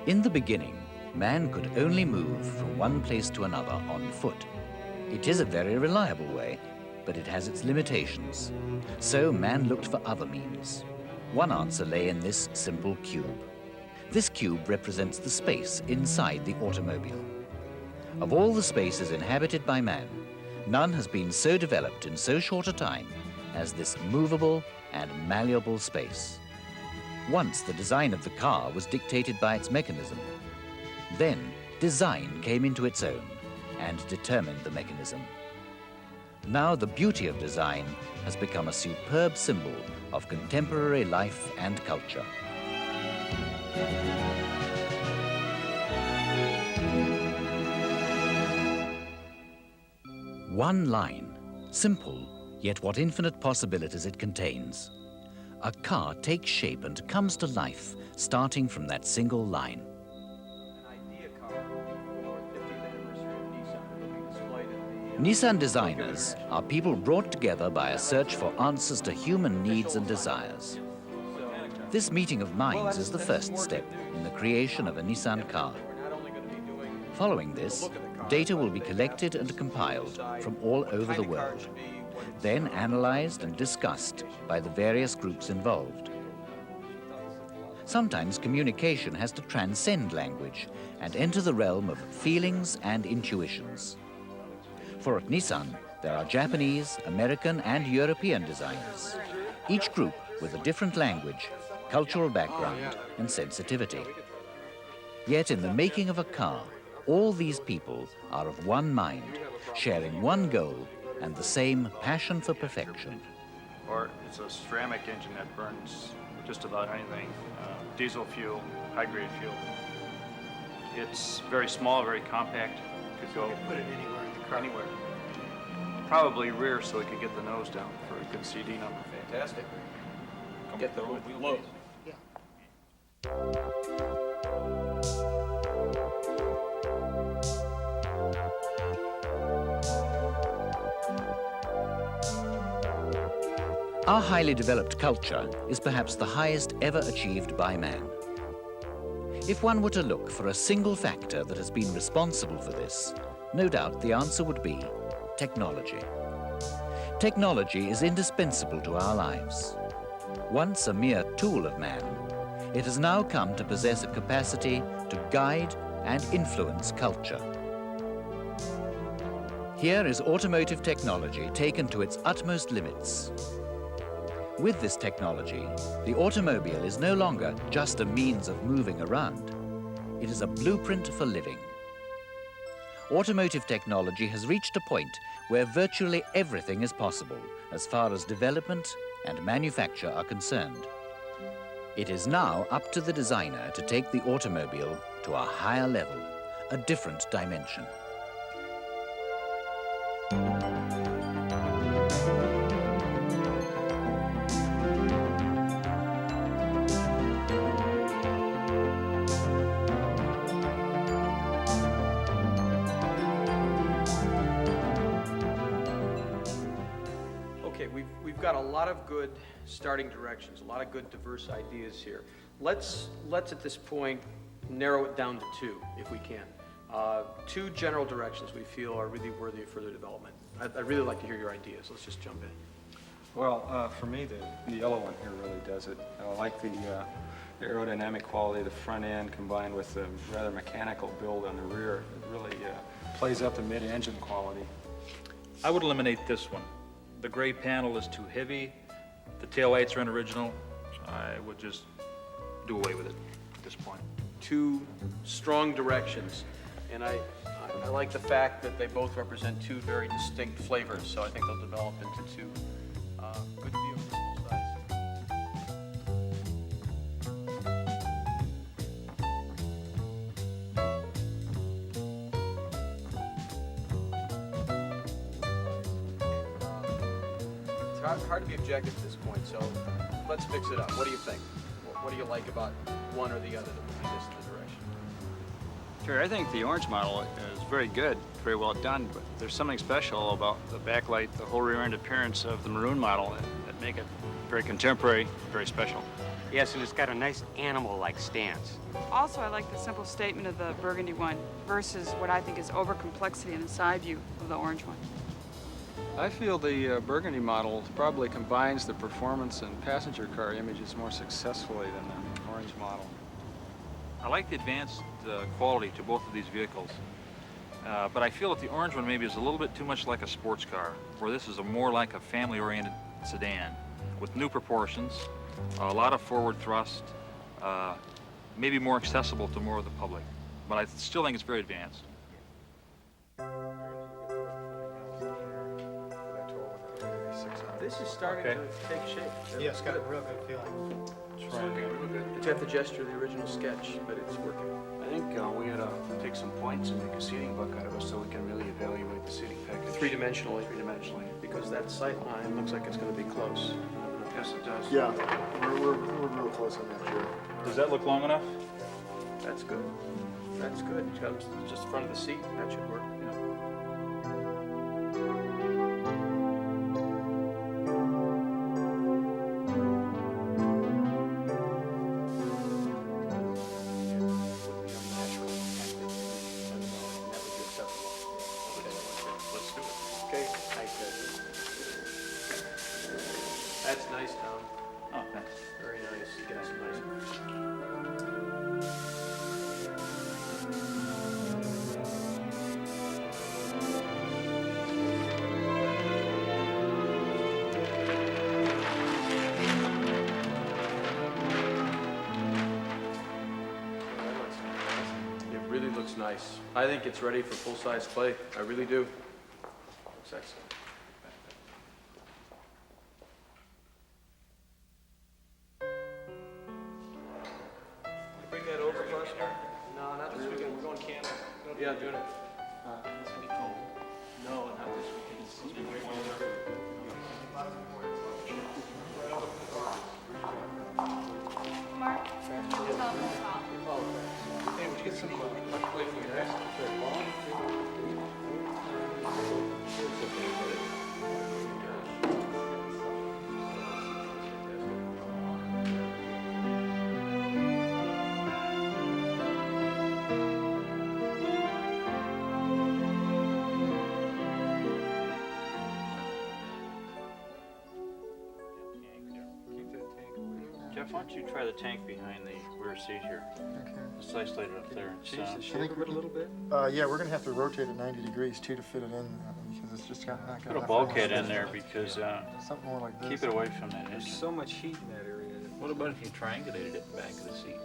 In the beginning, man could only move from one place to another on foot. It is a very reliable way, but it has its limitations. So man looked for other means. One answer lay in this simple cube. This cube represents the space inside the automobile. Of all the spaces inhabited by man, none has been so developed in so short a time as this movable and malleable space. Once the design of the car was dictated by its mechanism. Then design came into its own and determined the mechanism. Now the beauty of design has become a superb symbol of contemporary life and culture. One line, simple, yet what infinite possibilities it contains. A car takes shape and comes to life, starting from that single line. Nissan designers are people brought together by a search for answers to human needs and desires. This meeting of minds is the first step in the creation of a Nissan car. Following this, data will be collected and compiled from all over the world, then analyzed and discussed by the various groups involved. Sometimes communication has to transcend language and enter the realm of feelings and intuitions. For at Nissan, there are Japanese, American, and European designers, each group with a different language, cultural background, and sensitivity. Yet in the making of a car, all these people are of one mind, sharing one goal and the same passion for perfection. Or it's a ceramic engine that burns just about anything, diesel fuel, high-grade fuel. It's very small, very compact. Could go put it anywhere in the car. Anywhere. Probably rear, so we could get the nose down for a good CD number. Fantastic. Get the low. Yeah. Our highly developed culture is perhaps the highest ever achieved by man. If one were to look for a single factor that has been responsible for this, no doubt the answer would be technology. Technology is indispensable to our lives. Once a mere tool of man, it has now come to possess a capacity to guide and influence culture. Here is automotive technology taken to its utmost limits. With this technology, the automobile is no longer just a means of moving around. It is a blueprint for living. Automotive technology has reached a point where virtually everything is possible as far as development and manufacture are concerned. It is now up to the designer to take the automobile to a higher level, a different dimension. We've got a lot of good starting directions, a lot of good diverse ideas here. Let's at this point narrow it down to two, if we can. Two general directions we feel are really worthy of further development. I'd really like to hear your ideas. Let's just jump in. Well, for me, the yellow one here really does it. I like the aerodynamic quality of the front end combined with the rather mechanical build on the rear. It really plays up the mid-engine quality. I would eliminate this one. The gray panel is too heavy. The taillights are unoriginal. I would just do away with it at this point. Two strong directions, and I like the fact that they both represent two very distinct flavors, so I think they'll develop into two good vehicles full size. It's hard to be objective at this point, so let's mix it up. What do you think? What do you like about one or the other that would lead us in the direction? Sure, I think the orange model is very good, very well done, but there's something special about the backlight, the whole rear end appearance of the maroon model that make it very contemporary, very special. Yes, and it's got a nice animal-like stance. Also, I like the simple statement of the burgundy one versus what I think is over-complexity in the side view of the orange one. I feel the Burgundy model probably combines the performance and passenger car images more successfully than the orange model. I like the advanced quality to both of these vehicles, but I feel that the orange one maybe is a little bit too much like a sports car, where this is more like a family-oriented sedan with new proportions, a lot of forward thrust, maybe more accessible to more of the public. But I still think it's very advanced. This is starting to take shape. Yeah, it's got a real good feeling. It's working real good. Did you have to gesture the original sketch, but it's working. I think we ought to take some points and make a seating book out of it so we can really evaluate the seating package. Three-dimensionally. Three-dimensionally. Because that sight line looks like it's going to be close. Yes, it does. Yeah, we're real close on that, Jerry. Does that look long enough? That's good. That's good. It comes just in front of the seat. That should work. That's nice, Tom. Oh, thanks. Very nice. You got some nice. It really looks nice. I think it's ready for full-size clay. I really do. Looks excellent. Bring that over, first. No, not this weekend. We're going camping. Yeah, doing it. It's gonna be cold. No, not this weekend. It's supposed to be way warmer. Mark, tell them to stop. Hey, would you get some play from your guys? Jeff, why don't you try the tank behind the rear seat here? Okay. Just isolate it up there. Change the shape of it a little bit? Yeah, we're gonna have to rotate it 90 degrees too to fit it in because it's just got not got Put a enough bulkhead room. in there because Something more like this. keep it away from that There's edge. so much heat in that area. What about if you triangulated it in the back of the seat?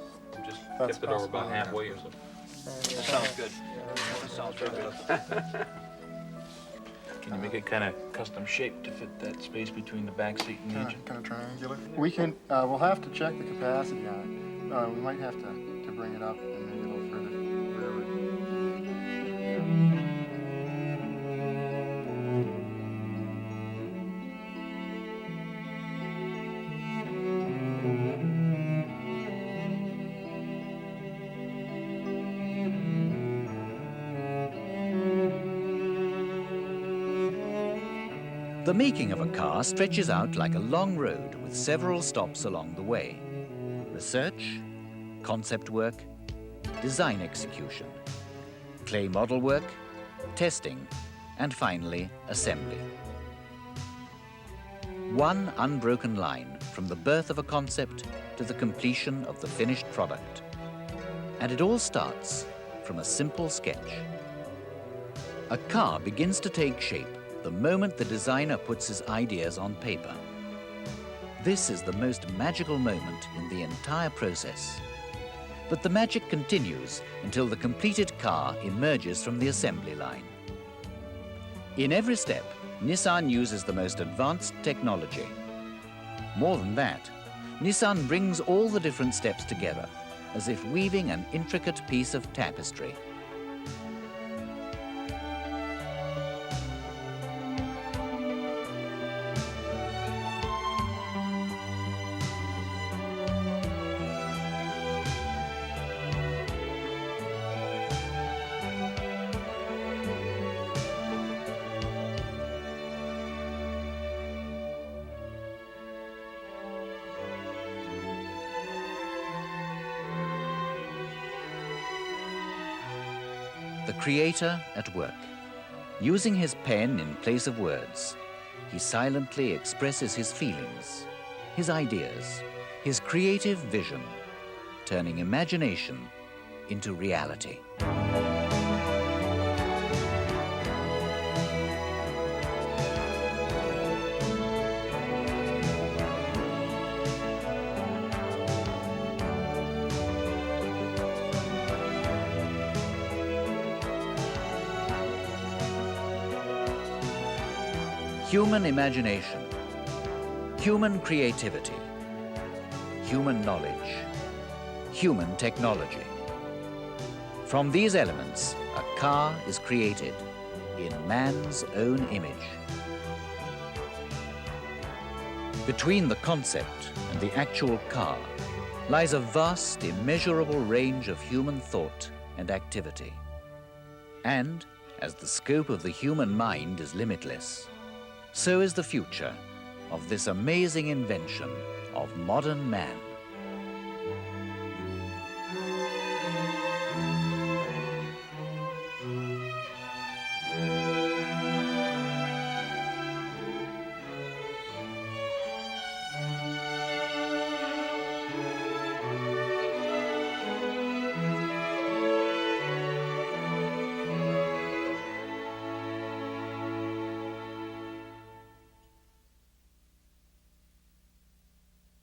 Just That's tipped it over about possible. halfway or something. That Sounds good. That sounds real good. Can you make it kind of custom shaped to fit that space between the back seat and the engine? Kind of triangular. We can. We'll have to check the capacity on it. We might have to bring it up and maybe a little further rearward. The making of a car stretches out like a long road with several stops along the way. Research, concept work, design execution, clay model work, testing, and finally, assembly. One unbroken line from the birth of a concept to the completion of the finished product. And it all starts from a simple sketch. A car begins to take shape the moment the designer puts his ideas on paper. This is the most magical moment in the entire process. But the magic continues until the completed car emerges from the assembly line. In every step, Nissan uses the most advanced technology. More than that, Nissan brings all the different steps together, as if weaving an intricate piece of tapestry. the creator at work. Using his pen in place of words, he silently expresses his feelings, his ideas, his creative vision, turning imagination into reality. Human imagination, human creativity, human knowledge, human technology. From these elements, a car is created in man's own image. Between the concept and the actual car lies a vast, immeasurable range of human thought and activity. And as the scope of the human mind is limitless, so is the future of this amazing invention of modern man.